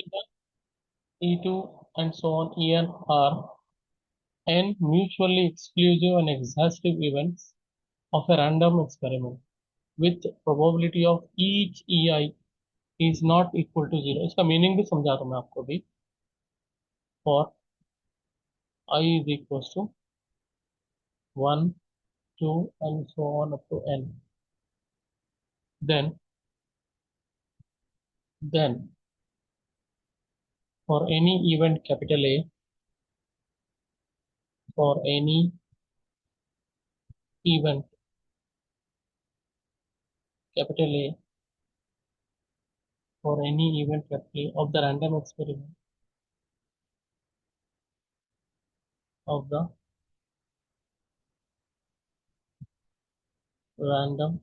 E1, E2, and so on, En are n mutually exclusive and exhaustive events of a random experiment with probability of each EI is not equal to zero. इसका meaning भी समझा दूं मैं आपको भी. For I is equals to 1, 2, and so on up to n. Then for any event capital A, for any event capital A, for any event capital A of the random experiment of the random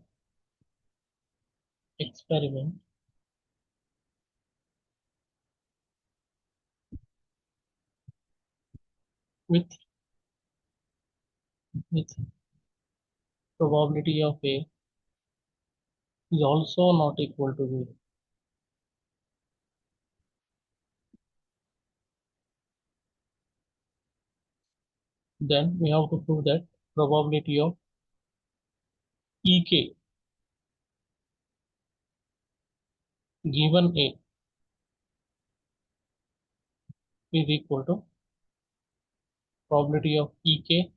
experiment with with probability of A is also not equal to zero. Then we have to prove that probability of EK given A is equal to probability of EK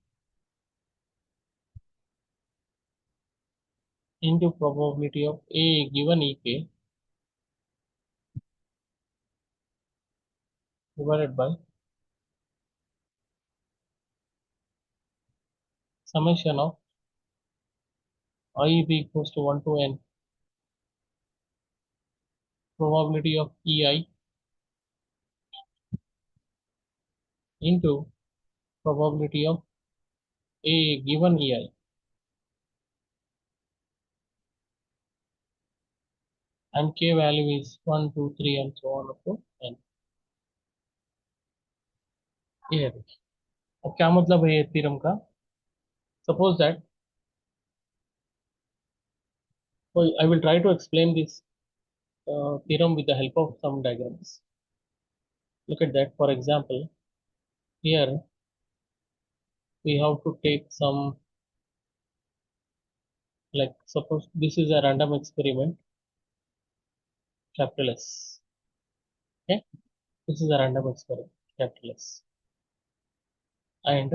into probability of A given EK divided by summation of I is equals to 1 to n probability of EI into probability of A given EI. And K value is 1, 2, 3 and so on up to n. ये है. अब क्या मतलब है ये theorem का? Suppose that I will try to explain this theorem with the help of some diagrams. Look at that. For example, here we have to take some, like suppose this is a random experiment, capital S. Okay, this is a random experiment, capital S. And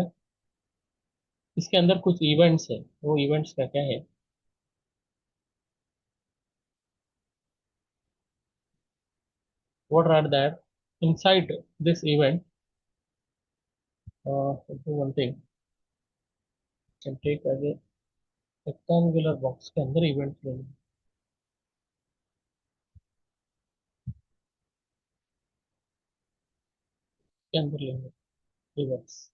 इसके अंदर कुछ events है. वो events का क्या है? What are that? Inside this event, do one thing. Can take as a rectangular box के अंदर इवेंट लेंगे. के अंदर लेंगे events.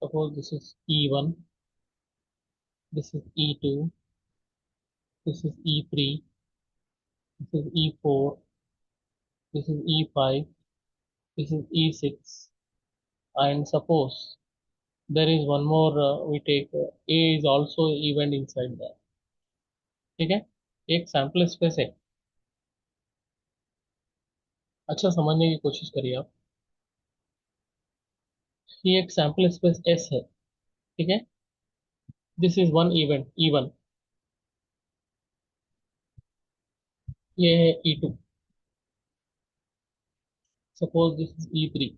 Suppose this is E1, this is E2, this is E3, this is E4, this is E5, this is E6, and suppose there is one more, we take A is also event inside that. ठीक है, एक sample space है. अच्छा समझने की कोशिश करिए आप. ये एक सैंपल स्पेस S है. ठीक है, this is one event E1, ये है E2, suppose this is E3.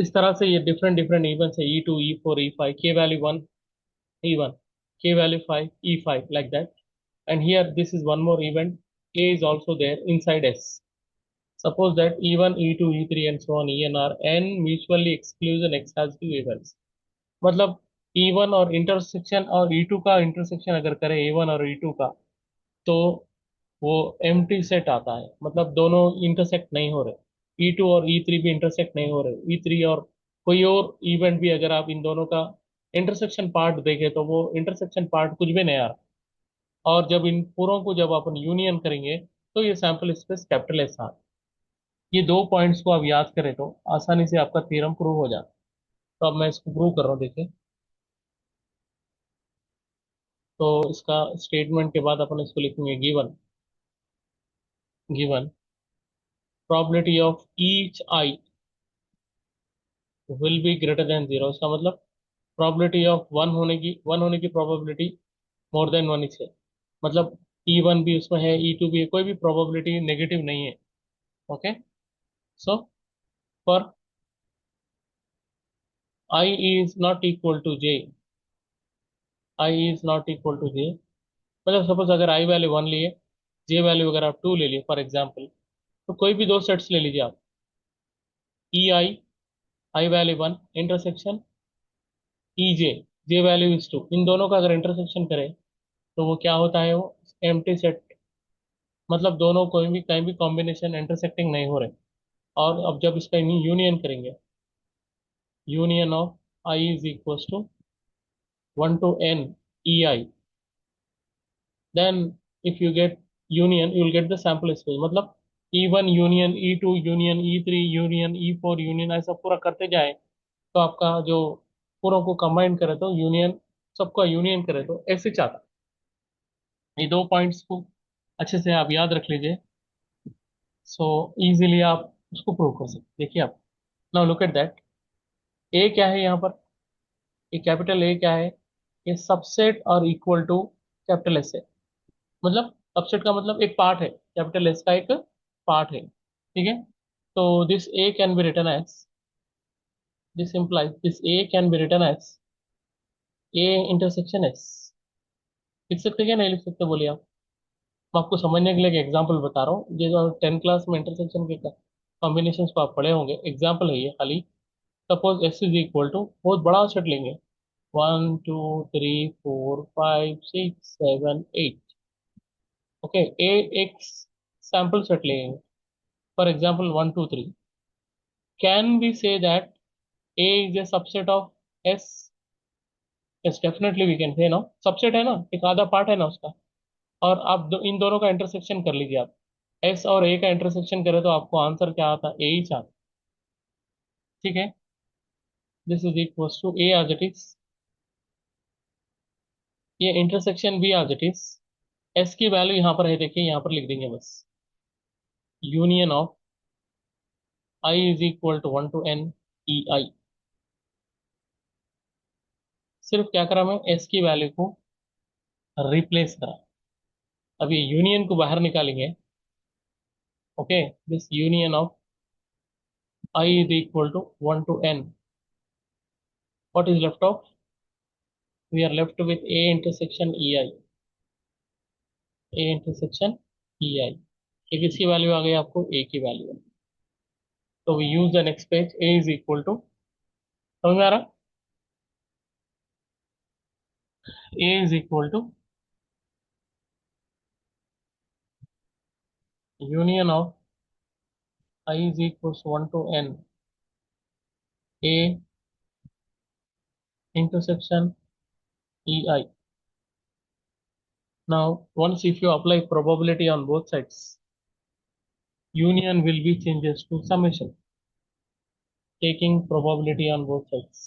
इस तरह से ये डिफरेंट डिफरेंट इवेंट्स है. E2, E4, E5, K value 1 E1, K value 5 E5, like that. And here this is one more event, A is also there inside S. Suppose that E1, E2, E3 and so on En are n mutually exclusive and exhaustive events. मतलब E1 और intersection और E2 का intersection अगर करें A1 और E2 का, तो वो एम्प्टी सेट आता है. मतलब दोनों इंटरसेक्ट नहीं हो रहे. E2 और E3 भी इंटरसेक्ट नहीं हो रहे. E3 और कोई और इवेंट भी अगर आप इन दोनों का इंटरसेक्शन पार्ट देखें तो वो इंटरसेक्शन पार्ट कुछ भी नहीं आ रहा. और जब इन पूरों को जब अपन यूनियन करेंगे तो ये सैंपल स्पेस कैपिटल एस आ. ये दो पॉइंट्स को आप याद करें तो आसानी से आपका थ्योरम प्रूव हो जाता. तो अब मैं इसको प्रूव कर रहा हूँ, देखिए. तो इसका स्टेटमेंट के बाद अपन इसको लिखेंगे given given probability of each I will be greater than 0। इसका मतलब probability of वन होने की probability more than one is है। मतलब E1 भी उसमें है, E2 भी है, कोई भी probability नेगेटिव नहीं है। Okay, so for I is not equal to J, I is not equal to J, मतलब सपोज अगर I वैल्यू 1 लिए, J वैल्यू अगर आप 2 ले लिए फॉर एग्जाम्पल, तो कोई भी दो सेट्स ले लीजिए आप, I value 1 intersection EJ, J value is 2, इन दोनों का अगर इंटरसेक्शन करें तो वो क्या होता है, वो एम्प्टी सेट, मतलब दोनों कोई भी कहीं भी कॉम्बिनेशन इंटरसेक्टिंग नहीं हो रहे। और अब जब इसका यूनियन करेंगे, union of I is equal to 1 to n EI, then if you get union you will get the sample space, मतलब E1 union E2 union E3 union E4 union, ऐसा पूरा करते जाए तो आपका जो पूरों को कंबाइन करे तो यूनियन, सबका यूनियन करे तो ऐसे चाहता। ये दो पॉइंट्स को अच्छे से आप याद रख लीजिए, सो इजीली आप उसको प्रूव कर सकते। देखिए आप, नाउ लुक एट दैट, ए क्या है यहाँ पर, ये कैपिटल ए क्या है, ये सबसेट और इक्वल टू कैपिटल एस है। मतलब सबसेट का मतलब एक पार्ट है, कैपिटल एस का एक पार्ट है, ठीक है। तो this A can be written as, this implies this A can be written as A intersection S. लिख सकते क्या नहीं लिख सकते बोलिए आप। मैं आपको समझने के लिए एक एग्जांपल बता रहा हूँ, ये जो 10 क्लास में इंटरसेक्शन के कॉम्बिनेशन को आप पढ़े होंगे, एग्जांपल है ये खाली। Suppose S is equal to, बहुत बड़ा सेट लेंगे, 1 2 3 4 5 6 7 8, ओके, ए एक सैंपल सेट लेंगे, for example 1 2 3, can be say that A is a subset of S. Yes definitely we can say ना, सबसेट है ना, एक आधा पार्ट है ना उसका। और आप इन दोनों का इंटरसेक्शन कर लीजिए आप, एस और ए का इंटरसेक्शन करें तो आपको आंसर क्या आता है, ए ही आता, ठीक है। This is equal to A as it is, ये इंटरसेक्शन भी एज इट इज, एस की वैल्यू यहाँ पर है, देखिए यहाँ पर लिख देंगे बस, union of I is equal to 1 to n EI। सिर्फ क्या करा मैं, एस की वैल्यू को रिप्लेस करा। अब ये यूनियन को बाहर निकालेंगे, okay, this union of I is equal to 1 to n, what is left of, we are left with A intersection EI, A intersection EI। एक इसकी वैल्यू आ गई आपको, ए की वैल्यू, तो we use the next page, A is equal to, समझ में आ रहा, A is equal to union of I is equal to 1 to n A intersection EI। Now, once if you apply probability on both sides, union will be changes to summation, taking probability on both sides.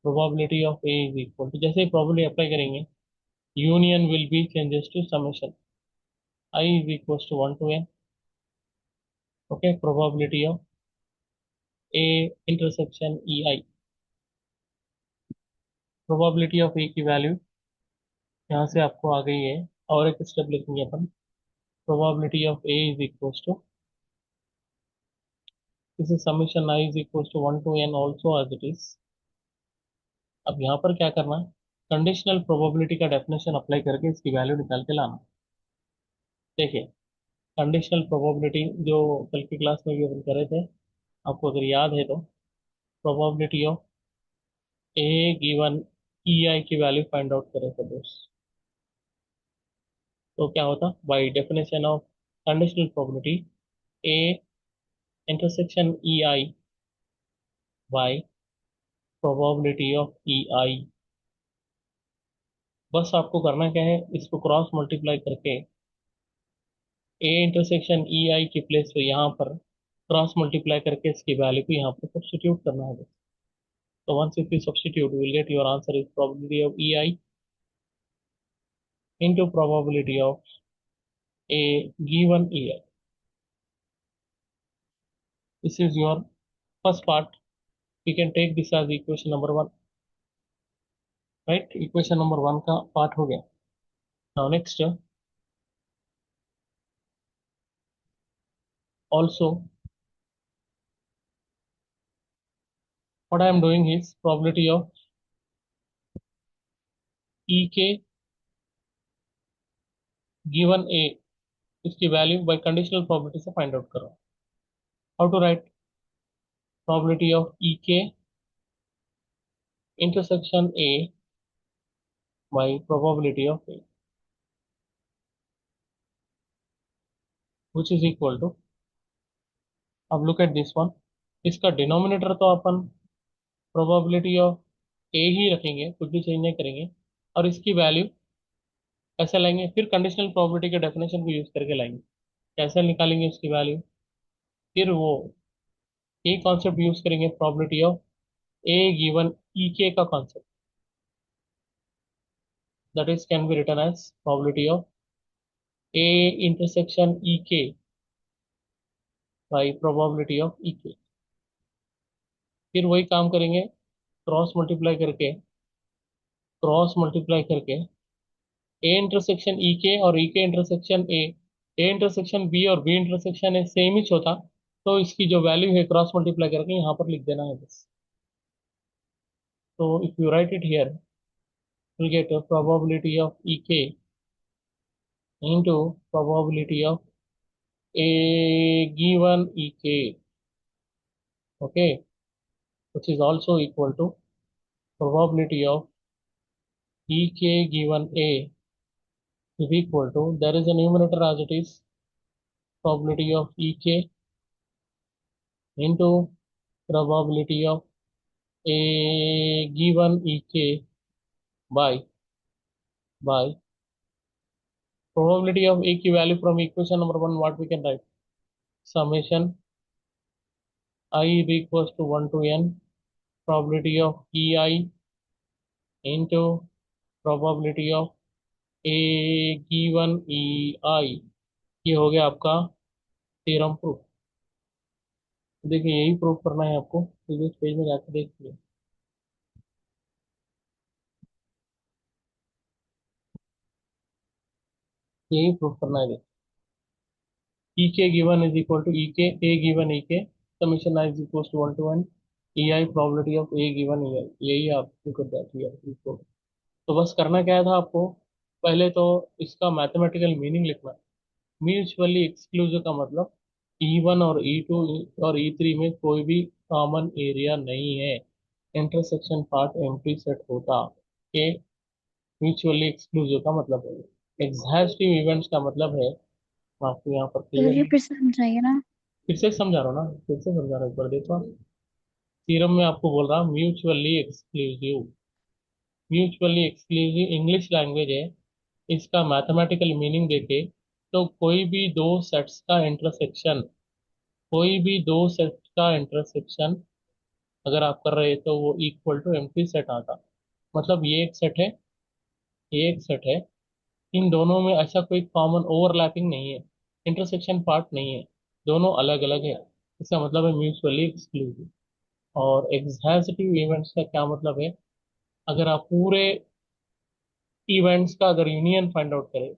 Probability of A is equal to, जैसे ही probability apply करेंगे, union will be changes to summation, I is equals to 1 to n, okay, probability of A intersection EI, probability of A की value यहाँ से आपको आ गई है, और एक स्टेप लिखेंगे अपन, probability of A is equals to, this is summation I is equals to 1 to n also as it is। अब यहाँ पर क्या करना है, कंडीशनल प्रोबेबिलिटी का डेफिनेशन अप्लाई करके इसकी वैल्यू निकाल के लाना। देखिए, कंडीशनल प्रोबेबिलिटी जो कल की क्लास में भी अपन करे थे, आपको अगर याद है तो, probability of A given EI की वैल्यू फाइंड आउट करें सपोज, तो क्या होता, by definition of conditional probability, A intersection EI bye probability of EI। बस आपको करना क्या है, इसको क्रॉस मल्टीप्लाई करके ए इंटरसेक्शन EI की प्लेस पे यहाँ पर क्रॉस मल्टीप्लाई करके इसकी वैल्यू को यहाँ पर सब्स्टिट्यूट करना है। तो once if you substitute will get your answer is probability of EI into probability of a given year. This is your first part. We can take this as equation number 1, right? Equation number 1 का part हो गया. Now next, also what I am doing is probability of ek given a, इसकी value by conditional probability से find out करो. How to write probability of ek intersection a by probability of a, which is equal to, अब look at this one, इसका denominator तो अपन probability of ए ही रखेंगे, कुछ भी change नहीं करेंगे, और इसकी वैल्यू ऐसे लाएंगे, फिर कंडीशनल प्रोबेबिलिटी के डेफिनेशन को यूज करके लाएंगे. कैसे निकालेंगे उसकी वैल्यू? फिर वो यही कॉन्सेप्ट यूज करेंगे, probability of A given E के का concept, that is can be written as probability of A intersection E के बाई प्रोबेबिलिटी ऑफ ई के. फिर वही काम करेंगे, क्रॉस मल्टीप्लाई करके ए इंटरसेक्शन ई के और ई के इंटरसेक्शन ए इंटरसेक्शन बी और बी इंटरसेक्शन ए सेम ही होता, तो इसकी जो वैल्यू है क्रॉस मल्टीप्लाई करके यहाँ पर लिख देना है बस. तो if you right it here, you'll get a probability of ek into probability of a given ek, okay, which is also equal to probability of ek given a is equal to, there is a numerator as it is, probability of ek into probability of a given ek by probability of a की value from equation number 1, what we can write, summation I is equals to 1 to n probability of ei into probability of a given ei. ये हो गया आपका theorem proof. देखिए यही proof करना है आपको, प्रीवियस पेज में जाकर देखिए. यही प्रूफ करना है. देखिए E K given is equal to E K A given E K summation I is equal to 1 to n E I probability of A given E I. यही आप कर जाती है इसको. तो बस करना क्या था आपको, पहले तो इसका मैथमेटिकल मीनिंग लिखना. म्यूचुअली एक्सक्लूसिव का मतलब E1 और E2 और E3 में कोई भी कॉमन एरिया नहीं है, इंटरसेक्शन पार्ट एम्प्टी सेट होता. ये म्यूचुअली एक्सक्लूसिव का मतलब है. एग्जॉस्टिव इवेंट्स का मतलब है, आपको यहाँ पर क्लियर ये फिर से समझाइए ना. फिर से समझा रहा हूँ ना, फिर से समझा रहा हूँ, एक बार देखो. थ्योरम में आपको बोल रहा mutually exclusive. Mutually exclusive English language है, इसका मैथमेटिकल मीनिंग देखे तो कोई भी दो सेट का इंटरसेक्शन अगर आप कर रहे तो वो इक्वल टू एम्प्टी सेट आता. मतलब ये एक सेट है, ये एक सेट है, इन दोनों में ऐसा कोई कॉमन ओवरलैपिंग नहीं है, इंटरसेक्शन पार्ट नहीं है, दोनों अलग अलग है. इसका मतलब है म्यूचुअली एक्सक्लूसिव. और एग्जॉस्टिव इवेंट्स का क्या मतलब है, अगर आप पूरे इवेंट्स का अगर यूनियन फाइंड आउट करें,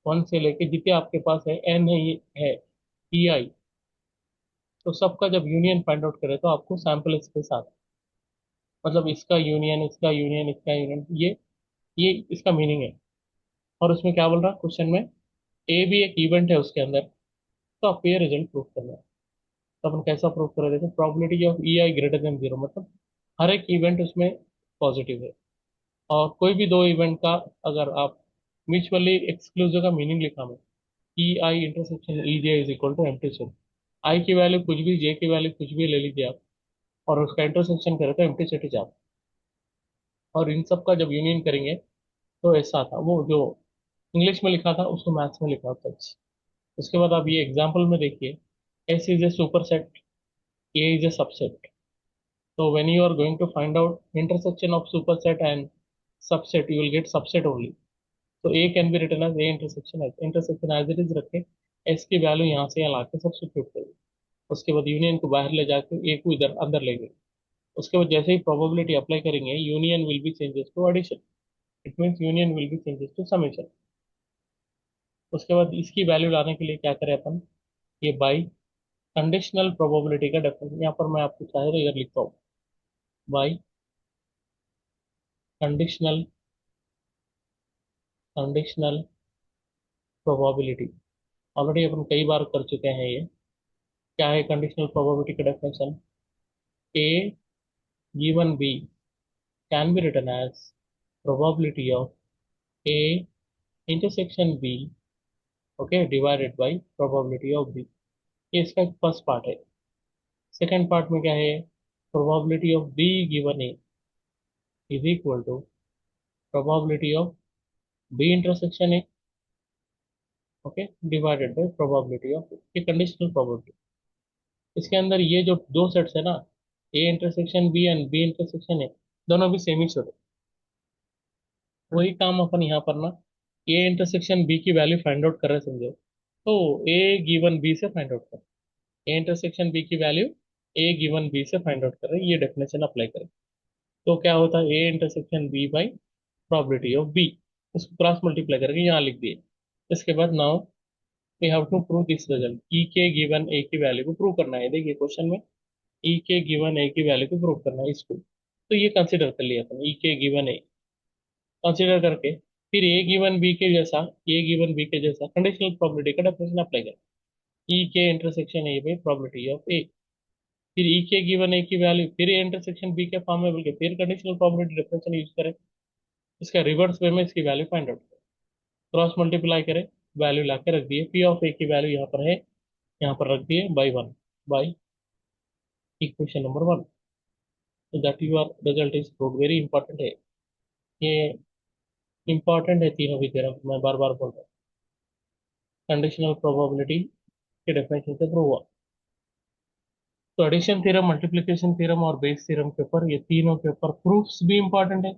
1 से लेके जितने आपके पास है एन है ई आई, तो सबका जब यूनियन फाइंड आउट करें तो आपको सैंपल स्पेस आता. मतलब इसका यूनियन, इसका यूनियन, इसका यूनियन, ये इसका मीनिंग है. और उसमें क्या बोल रहा है क्वेश्चन में, ए भी एक इवेंट है उसके अंदर, तो आपको ये रिजल्ट प्रूव करना है. तो अपन कैसा प्रूव कर रहे थे, probability of E I greater than zero, मतलब हर एक इवेंट उसमें पॉजिटिव है. और कोई भी दो इवेंट का अगर आप म्यूचुअली एक्सक्लूसिव का मीनिंग लिखा मैं, E I intersection E J is equal to empty set. I की वैल्यू कुछ भी, जे की वैल्यू कुछ भी ले लीजिए आप, और उसका इंटरसेक्शन करें तो एम्प्टी सेट ही जाए. और इन सब का जब यूनियन करेंगे तो ऐसा था, वो जो इंग्लिश में लिखा था उसको मैथ्स में लिखा था. उसके बाद आप ये एग्जाम्पल में देखिए, S is a super set, A is a subset. So when you are going to find out intersection of superset and subset, you will get subset only. तो A can be written as A intersection as it is रखे, S की value यहाँ से यहाँ ला के substitute करें, उसके बाद यूनियन को बाहर ले जाके ए को इधर अंदर ले गए, उसके बाद जैसे ही प्रोबेबिलिटी अप्लाई करेंगे union will be changes to addition, it means union will be changes to summation. उसके बाद इसकी वैल्यू लाने के लिए क्या करें अपन, ये बाई कंडीशनल प्रोबेबिलिटी का डेफिनेशन, यहाँ पर मैं आपको चाहे तो इधर लिखता हूँ, by conditional conditional probability. Already अपन कई बार कर चुके हैं ये। क्या है कंडीशनल प्रोबेबिलिटी का definition, A given B can be written as probability of A intersection B, okay, divided by probability of B. ये इसका फर्स्ट पार्ट है। सेकेंड पार्ट में क्या है, probability of B given A is equal to probability of B intersection A, okay, divided by probability of ये conditional probability. इसके अंदर ये जो दो सेट्स है ना, A intersection B and B intersection A, दोनों भी सेम ही सेट है। वही काम अपन यहाँ पर ना, ए इंटरसेक्शन बी की वैल्यू फाइंड आउट कर रहे हैं समझो, तो ए गिवन बी से फाइंड आउट कर, ए इंटरसेक्शन बी की वैल्यू ए गिवन बी से फाइंड आउट कर रहे हैं, ये डेफिनेशन अप्लाई करें तो क्या होता है, A intersection B by probability of B, उसको क्रॉस मल्टीप्लाई करके यहाँ लिख दिए। इसके बाद now we have to prove this result, E K given A की वैल्यू को प्रूव करना है। देखिए क्वेश्चन में ई के गिवन ए की वैल्यू को प्रूव करना है इसको, तो ये कंसिडर कर लिया अपन, ई के गिवन ए कंसिडर करके फिर ए गिवन बी के जैसा, ए गिवन बी के जैसा कंडीशनल प्रोबेबिलिटी का डेफिनेशन अप्लाई करें, E K intersection A by probability of A, फिर ई के गिवन ए की वैल्यू फिर ए इंटरसेक्शन बी के फॉर्म में बोल के फिर कंडीशनल प्रोबेबिलिटी डेफिनेशन यूज करें, इसका रिवर्स वे में इसकी वैल्यू फाइंड आउट करें, क्रॉस मल्टीप्लाई करें, वैल्यू ला के रख दिए, पी ऑफ ए की वैल्यू यहाँ पर है, यहाँ पर रख दिए by one, by equation number one, तो that your result is prove, very important है ये, इंपॉर्टेंट है तीनों की तरफ, मैं बार बार बोल रहा हूँ, कंडीशनल प्रोबेबिलिटी के डेफिनेशन से प्रूव हुआ। तो एडिशन थ्योरम, मल्टीप्लिकेशन थ्योरम और बेस थ्योरम के ऊपर, ये तीनों के ऊपर प्रूफ्स भी इंपॉर्टेंट है,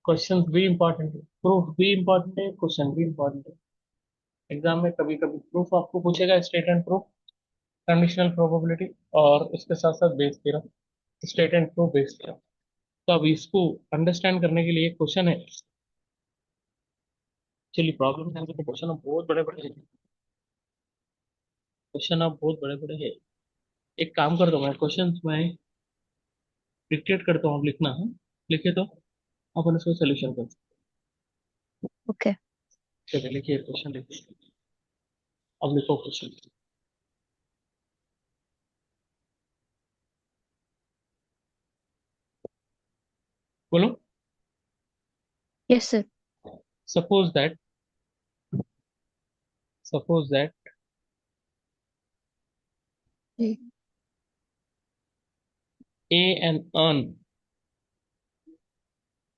क्वेश्चंस भी इंपॉर्टेंट है, प्रूफ भी इंपॉर्टेंट है, क्वेश्चन भी इंपॉर्टेंट है। एग्जाम में कभी कभी प्रूफ आपको पूछेगा, state and proof, conditional probability, और इसके साथ साथ Bayes theorem, state and proof, Bayes theorem. तो अब इसको अंडरस्टैंड करने के लिए क्वेश्चन है, चलिए प्रॉब्लम है तो क्वेश्चन अब बहुत बड़े बड़े हैं, क्वेश्चन अब बहुत बड़े बड़े हैं। एक काम कर दो, मैं क्वेश्चन मैं डिक्टेट करता हूँ, आप लिखना है, लिखे तो अपन इसको सोल्यूशन कर सकते ओके। हैं। चलिए लिखिए क्वेश्चन, लिखिए, अब लिखो क्वेश्चन, बोलो। Yes sir. Suppose that, suppose that A an urn,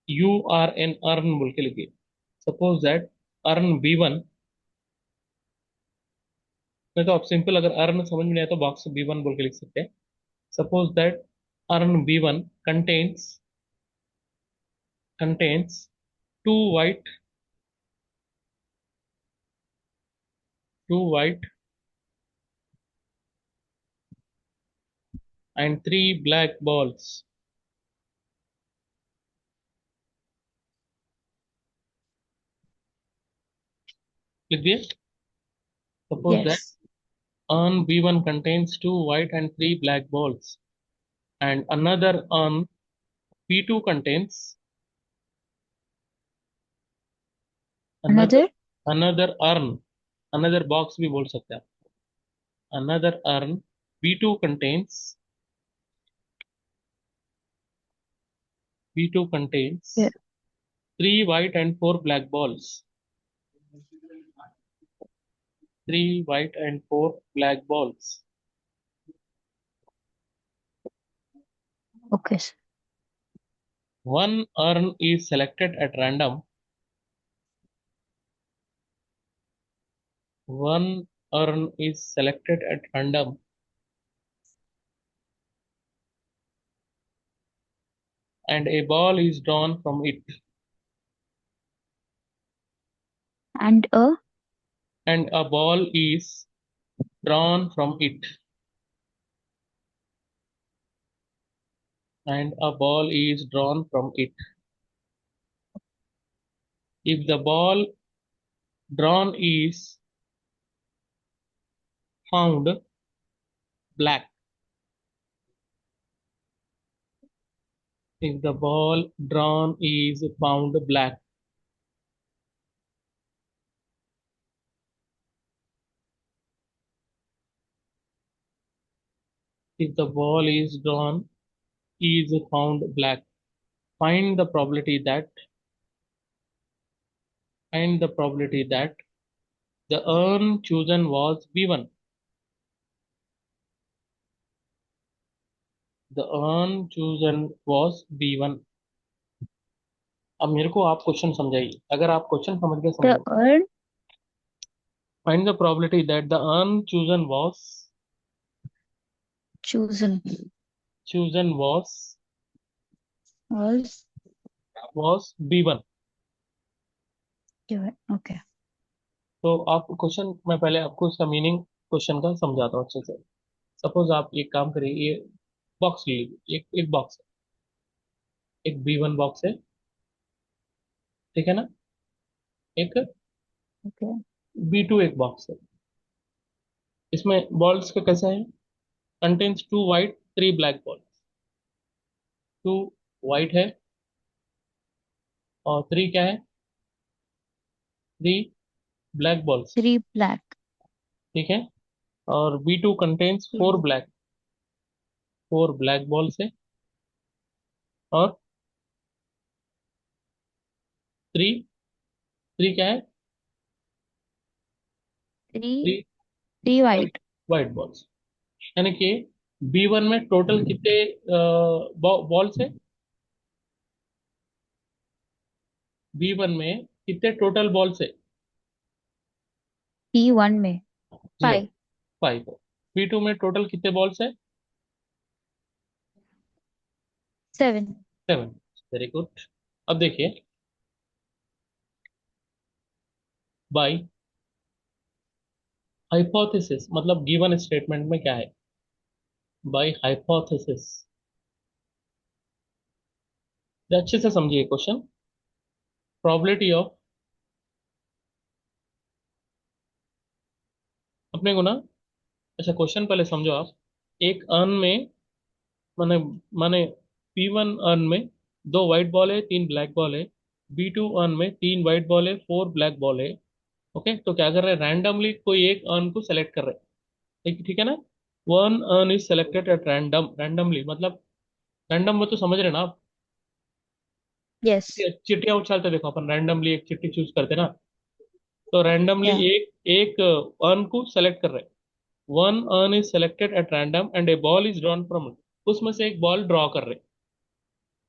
you are an urn बोल के लिखिए, suppose that urn B one, नहीं तो आप सिंपल अगर अर्न समझ में नहीं आया तो बॉक्स बी वन बोल के लिख सकते हैं। Suppose that urn B one contains two white and three black balls, लिख दिए। Suppose yes. That urn b1 contains two white and three black balls and another urn b2 contains another another. another urn, another box भी बोल सकते हैं आप, another urn b2 contains, b2 contains three white and four black balls, three white and four black balls. Okay sir. One urn is selected at random, one urn is selected at random and a ball is drawn from it. And a and a ball is drawn from it. And a ball is drawn from it. If the ball drawn is found black, if the ball drawn is found black, if the ball is drawn is found black, find the probability that the urn chosen was B1. The urn chosen was B1. अब मेरे को आप question समझाइए, अगर आप question समझ गए समझ the low. urn Find the probability that the urn chosen chosen was was B1. given. Okay. तो आप क्वेश्चन, मैं पहले आपको इसका मीनिंग क्वेश्चन का समझाता हूँ अच्छे से. सपोज आप एक काम करिए, ये बॉक्स ले लीजिए, एक एक बॉक्स है, एक B1 बॉक्स है, ठीक है ना. एक Okay. B2 एक बॉक्स है. इसमें बॉल्स का कैसा है, contains 2 white 3 black balls. 2 white है और 3 क्या है, 3 black बॉल्स, 3 black. ठीक है. और B2 contains four Yeah. Black 4 black balls है और 3 क्या है, 3 3 white. White balls. यानी कि B1 में टोटल कितने बॉल्स है, B1 में कितने टोटल बॉल्स है, P1 में जी हाँ, 5 5. B2 में टोटल कितने बॉल्स है, 7. 7. Very good. अब देखिए, बाय हाइपोथेसिस मतलब गिवन स्टेटमेंट में क्या है, बाय हाइपोथेसिस. अच्छे से समझिए क्वेश्चन. प्रोबेबिलिटी ऑफ, अपने को ना, अच्छा क्वेश्चन पहले समझो आप. एक अर्न में, माने माने P1 अर्न में 2 white बॉल है 3 black बॉल है. B2 अर्न में 3 white बॉल है 4 black बॉल है. ओके, तो क्या कर रहे हैं, रैंडमली कोई एक अर्न को सेलेक्ट कर रहे हैं. ठीक ठीक है ना. One earn is selected at random, randomly मतलब रैंडम में तो समझ रहे हैं ना आप. Yes. चिट्टियां उछालते देखो अपन, रैंडमली एक चिट्ठी चूज करते हैं ना. तो रैंडमली Yeah. एक एक अर्न को सेलेक्ट कर रहे हैं. One earn is selected at random and A ball is drawn from it. उसमें से एक बॉल ड्रॉ कर रहे हैं.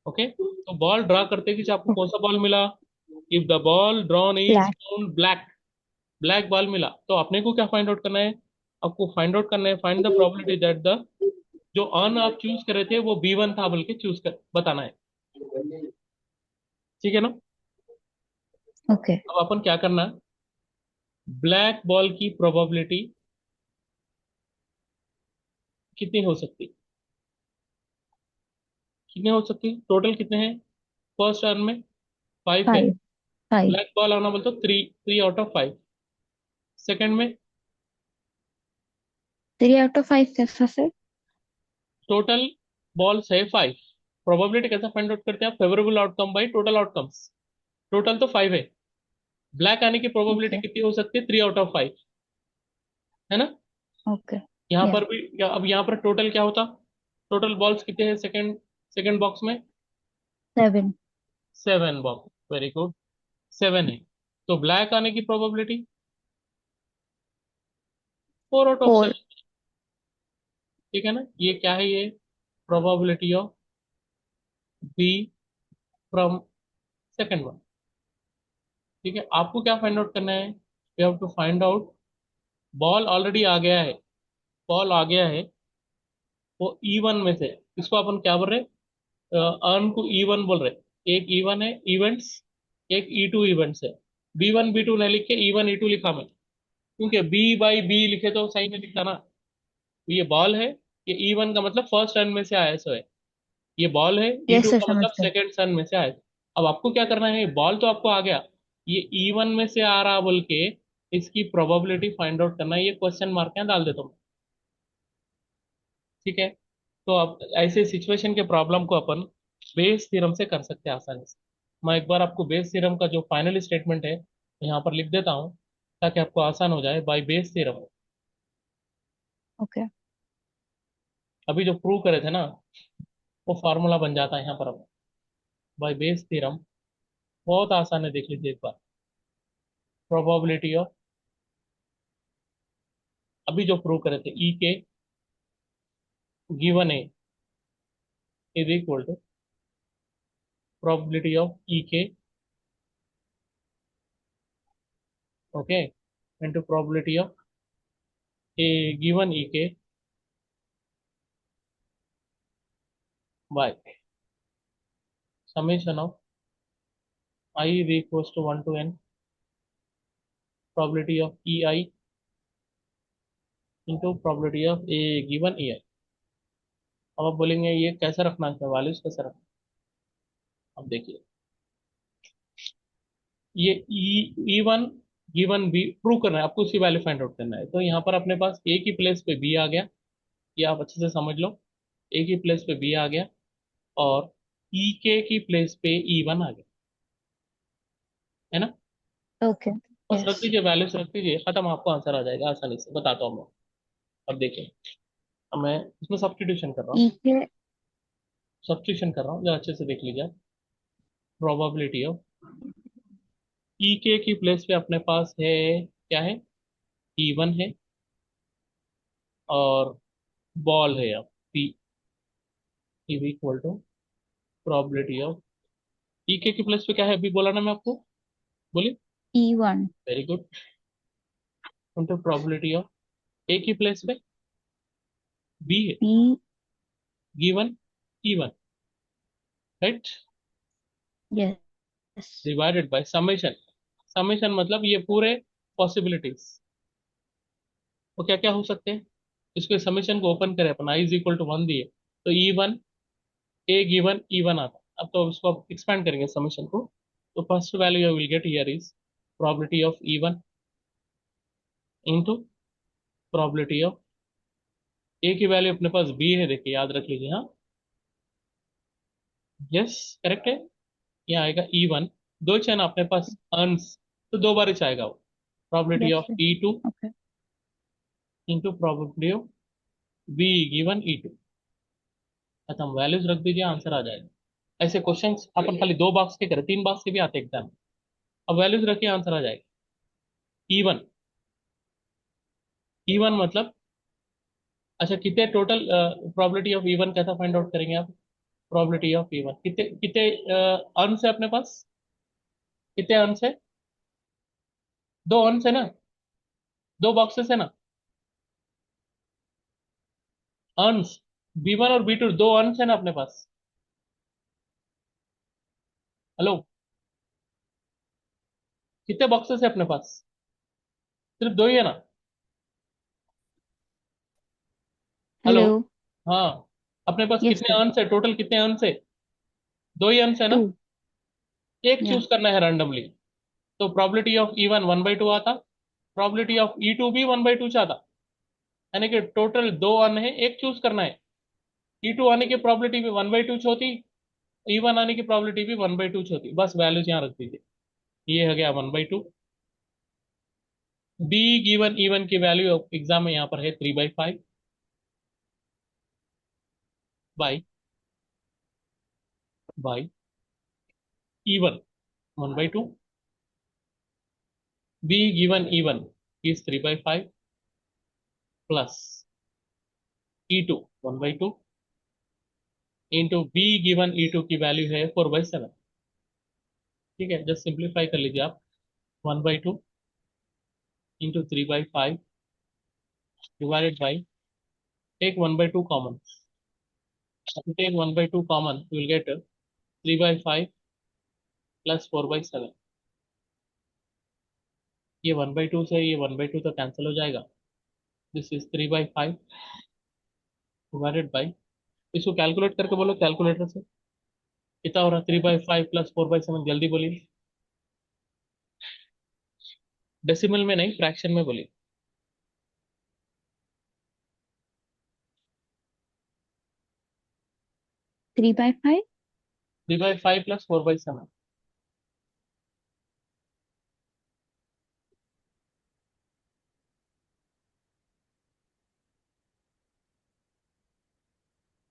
ओके, तो बॉल ड्रॉ करते कि आपको कौन सा बॉल मिला, if the ball drawn is Black. Found black, black ball मिला. तो आपने को क्या फाइंड आउट करना है, आपको फाइंड आउट करना है, find the probability that the जो अर्न आप चूज कर रहे थे वो B1 था बोल के चूज कर बताना है. ठीक है ना. Okay. अब अपन क्या करना, ब्लैक बॉल की प्रोबेबिलिटी कितनी हो सकती, कितने हो सकती, टोटल कितने हैं, फर्स्ट टर्न में 5 है. 5. 5. ब्लैक बॉल आना बोलते 3 3 आउट ऑफ 5. सेकंड में 3 out of 5 कैसा सर? टोटल बॉल्स है 5. प्रोबेबिलिटी कैसा फाइंड आउट करते हैं आप, favourable outcome by total outcomes. Total तो 5 है, ब्लैक आने की प्रोबेबिलिटी Okay. कितनी हो सकती है, 3 आउट ऑफ 5, है ना. Okay. यहाँ Yeah. पर भी अब यहाँ पर टोटल क्या होता, टोटल बॉल्स कितने हैं सेकंड सेकंड बॉक्स में, 7. 7 बॉक्स. वेरी गुड, 7 है. तो ब्लैक आने की प्रोबेबिलिटी 4 आउट ऑफ 7. 4. ठीक है ना. ये क्या है, ये probability of B from second one. ठीक है, आपको क्या फाइंड आउट करना है, you have to find out, ball already आ गया है, बॉल आ गया है, वो E1 में से, इसको अपन क्या बोल रहे हैं, अर्न को E1 बोल रहे हैं. एक E1 है इवेंट्स, एक E2 इवेंट्स है. B1 B2 नहीं लिख के E1 E2 लिखा मैं, क्योंकि B/B लिखे तो सही नहीं लिखता ना। तो ये बॉल है, ये E1 का मतलब फर्स्ट रन में से आया सो है, ये बॉल है, यस E2 सर, का समझ मतलब गए। सेकंड रन में से आया। अब आपको क्या करना है, बॉल तो आपको आ गया, ये E1 में से आ रहा बोल के इसकी प्रोबेबिलिटी फाइंड आउट करना है, ये क्वेश्चन मार्क यहाँ डाल देता हूँ। ठीक है, तो अब ऐसे सिचुएशन के प्रॉब्लम को अपन बेस थ्योरम से कर सकते हैं आसानी से। मैं एक बार आपको बेस थ्योरम का जो फाइनल स्टेटमेंट है यहाँ पर लिख देता हूँ, ताकि आपको आसान हो जाए। By Bayes theorem, okay. अभी जो प्रूव करे थे ना, वो फार्मूला बन जाता है यहाँ पर। अब बाय बेस थ्योरम बहुत आसान है, देख लीजिए एक बार। प्रोबेबिलिटी ऑफ, अभी जो प्रूव करे थे, E K given A is equal to probability of E K, okay, into probability of A given E K by summation of I is equals to 1 to n probability of EI into probability of a given EI। अब आप बोलेंगे ये कैसे रखना है, values कैसे रखना। अब देखिए, ये E1 गिवन बी प्रूव करना है आपको, उसी वैल्यू फाइंड आउट करना है। तो यहाँ पर अपने पास ए की प्लेस पे बी आ गया, ये आप अच्छे से समझ लो। ए की प्लेस पे बी आ गया, और ई के की प्लेस पे E1 आ गया, है ना। ओके। बस रख यस। दीजिए, वैल्यूज रख दीजिए, खत्म, आपको आंसर आ जाएगा आसानी से, बताता हूँ मैं। अब देखिए, अब मैं इसमें सब्स्टिट्यूशन कर रहा हूँ, ई के। सब्स्टिट्यूशन कर रहा हूँ, जरा अच्छे से देख लीजिए। प्रोबेबिलिटी ऑफ ई के की प्लेस पे अपने पास है, क्या है, E1 है, और बॉल है अब P is equal to probability of E के की प्लेस पे क्या है, अभी बोला ना मैं आपको, बोलिए। E1। Very good, into probability of A की प्लेस पे बी है, E. Given E1, right, yes. Divided by summation. Summation मतलब ये पूरे पॉसिबिलिटीज, वो क्या क्या हो सकते हैं, इसके समेशन को ओपन करें अपन, आई इज इक्वल टू 1 दिए, तो E1 ए गिवन E1 आता। अब तो इसको आप एक्सपेंड करेंगे समेशन को, तो first value you will get here is probability of E1 into probability of A की वैल्यू अपने पास बी है, देखिए याद रख लीजिए, हाँ, यस, करेक्ट है। यहाँ आएगा E1, दो चयन अपने पास अर्न्स, तो दो बार ही आएगा वो, probability yes of sir. E2 okay. Into probability of B given E2, खत्म, वैल्यूज रख दीजिए, आंसर आ जाएगा। ऐसे क्वेश्चंस अपन खाली दो बॉक्स के करें, तीन बॉक्स के भी आते एग्जाम। अब वैल्यूज रखिए, आंसर आ जाएगा। E1, E1 मतलब, अच्छा कितने टोटल प्रोबेबिलिटी ऑफ E1 कैसा फाइंड आउट करेंगे आप, प्रोबेबिलिटी ऑफ E1 कितने कितने अर्न्स है अपने पास, कितने अर्न्स है, दो अर्न्स है ना, दो बॉक्सेस है ना, अर्न्स, B1 और B2 दो अर्न्स है ना अपने पास। हेलो, कितने बॉक्सेस है अपने पास, सिर्फ दो ही है ना। Hello, hello. हाँ, अपने पास यस कितने सर। अर्न्स है, टोटल कितने अर्न्स है, दो ही अर्न्स है ना, टू। एक या। चूज करना है रैंडमली। तो प्रोबेबिलिटी ऑफ E1 1/2 आता, प्रोबेबिलिटी ऑफ E2 भी 1/2 चाहता, यानी कि टोटल दो अर्न है, एक चूज करना है। E2 आने की प्रोबेबिलिटी भी 1/2 होती, E1 आने की प्रोबेबिलिटी भी 1/2 होती, बस वैल्यूज यहाँ रख दीजिए। ये हो गया 1/2, बी गिवन E1 की वैल्यू एग्जाम में यहाँ पर है 3/5 by by E1 1/2, be given E1 is 3/5 plus E2 1/2 into be given E2 की वैल्यू है 4/7। ठीक है, जस्ट सिंप्लीफाई कर लीजिए आप, 1/2 into 3/5 divided by, take 1/2 common, take 1/2 common, you will get 3/5 plus 4/7, ये 1/2 से ये 1/2 तो कैंसिल हो जाएगा। दिस इज 3/5 डिवाइडेड बाई, इसको कैलकुलेट करके बोलो कैलकुलेटर से, कितना हो रहा है 3/5 प्लस 4/7, जल्दी बोलिए। डेसिमल में नहीं, फ्रैक्शन में बोलिए। 3/5. 3/5 प्लस 4/7।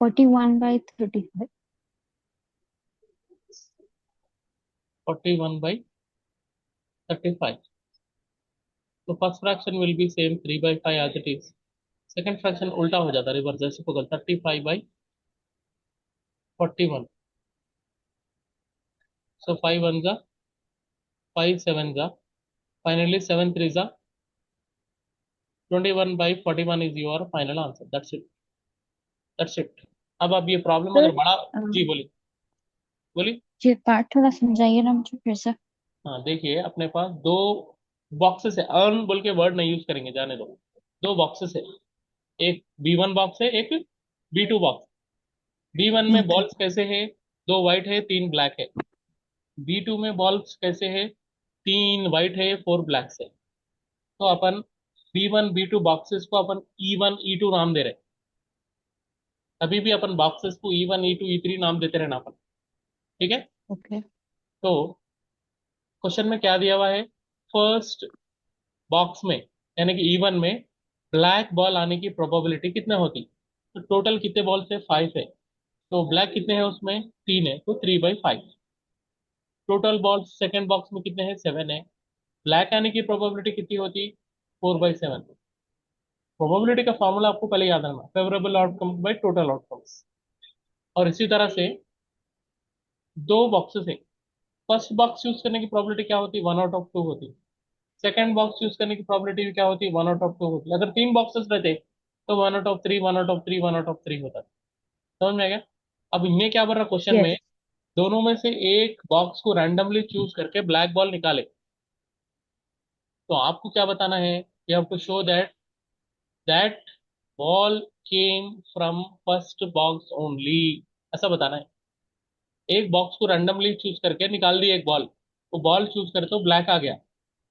41/35. 41/35। तो first fraction will be same 3/5 as it is. Second fraction उल्टा हो जाता है, रिवर्स, जैसे को 35/41। सो 5 1 जा 5 7 जा, फाइनली 7 3 जा 21/41 is your final answer. That's it, that's it. अब ये प्रॉब्लम सर, अगर बड़ा, जी बोलिए, बोलिए। ये पार्ट थोड़ा समझाइए ना मुझे फिर से. हाँ देखिए, अपने पास दो बॉक्सेस है, अर्न बोल के वर्ड नहीं यूज करेंगे, जाने दो। दो बॉक्सेस है, एक B1 बॉक्स है, एक B2 बॉक्स। B1 में ओके. बॉल्स कैसे है? दो वाइट है, तीन ब्लैक है। B2 में बॉल्स कैसे है? तीन वाइट है, फोर ब्लैक है। तो अपन B1 B2 बॉक्सेस को अपन E1 E2 नाम दे रहे हैं। अभी भी अपन बॉक्सेस को E1 E2 E3 नाम देते रहना अपन, ठीक है। ओके. तो क्वेश्चन में क्या दिया हुआ है? फर्स्ट बॉक्स में, यानी कि E1 में ब्लैक बॉल आने की प्रोबेबिलिटी कितने होती? तो टोटल कितने बॉल्स है? 5 है। तो ब्लैक कितने हैं उसमें? 3 है, तो 3/5। टोटल बॉल्स सेकंड बॉक्स में कितने हैं? 7 है। ब्लैक आने की प्रोबेबिलिटी कितनी होती? 4/7। प्रोबेबिलिटी का फॉर्मूला आपको पहले याद रखना, favourable outcome by total outcomes. और इसी तरह से दो बॉक्सेस है, फर्स्ट बॉक्स यूज करने की प्रोबेबिलिटी क्या होती? 1/2 होती। सेकंड बॉक्स यूज करने की प्रोबेबिलिटी क्या होती? 1/2 होती। अगर तीन बॉक्सेस रहते तो 1/3 1/3 1/3 होता। समझ में आ गया? अब इनमें क्या बन रहा क्वेश्चन में? यस. दोनों में से एक बॉक्स को रैंडमली चूज करके ब्लैक बॉल निकाले। तो आपको क्या बताना है? You have to show that that ball came from first box only, ऐसा बताना है। एक बॉक्स को रैंडमली चूज करके निकाल दी एक बॉल, वो बॉल चूज करे तो ब्लैक आ गया।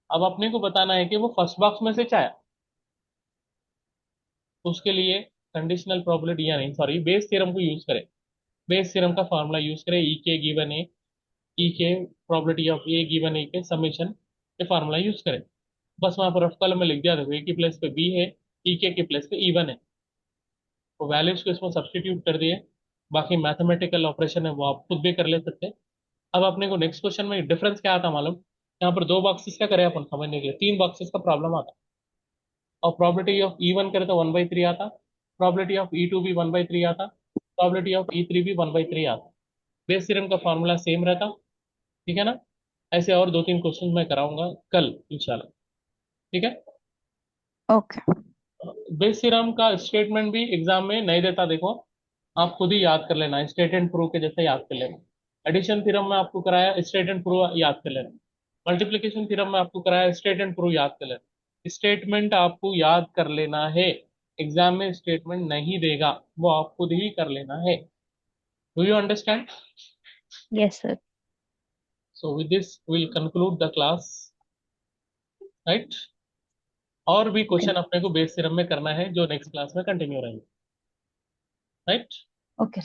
अब अपने को बताना है कि वो फर्स्ट बॉक्स में से चाहे। उसके लिए कंडीशनल प्रोबेबिलिटी, या नहीं सॉरी, बेस थ्योरम को यूज करें। बेस थ्योरम का फार्मूला यूज करें, ई के गिवन ए, ई के प्रोबेबिलिटी ऑफ ए गिवन ए के समेशन के फार्मूला यूज करें। बस वहां पर रफ कॉलम में लिख दिया, देखो ए की प्लेस पे बी है, ई के प्लेस पे E1 है। तो वैल्यूज को इसमें सब्स्टिट्यूट कर दिए। बाकी मैथमेटिकल ऑपरेशन है वो आप खुद भी कर ले सकते हैं। अब अपने को नेक्स्ट क्वेश्चन में डिफरेंस क्या आता मालूम? यहाँ पर दो बॉक्सेस का करें अपन समझने के लिए, तीन बॉक्सेस का प्रॉब्लम आता। और प्रोबेबिलिटी ऑफ E1 करे तो 1/3 आता, प्रोबेबिलिटी ऑफ E2 भी 1/3 आता, प्रोबेबिलिटी ऑफ E3 भी 1/3 आता। बेस थ्योरम का फॉर्मूला सेम रहता, ठीक है ना। ऐसे और दो तीन क्वेश्चन मैं कराऊंगा कल इंशाल्लाह, ठीक है। ओके. बेस थ्योरम का स्टेटमेंट भी एग्जाम में नहीं देता, देखो आप खुद ही याद कर लेना, स्टेट एंड प्रूव के जैसे याद कर लेना। एडिशन थ्योरम में आपको कराया, स्टेट एंड प्रूव याद कर लेना। मल्टीप्लिकेशन थ्योरम में आपको कराया, स्टेट एंड प्रूव याद कर लेना। स्टेटमेंट आपको याद कर लेना है, एग्जाम में स्टेटमेंट नहीं देगा, वो आप खुद ही कर लेना है। Do you understand? Yes sir. So with this will conclude the class, right. और भी ओके. क्वेश्चन अपने को बेस थ्योरम में करना है जो नेक्स्ट क्लास में कंटिन्यू रहेंगे, राइट। ओके.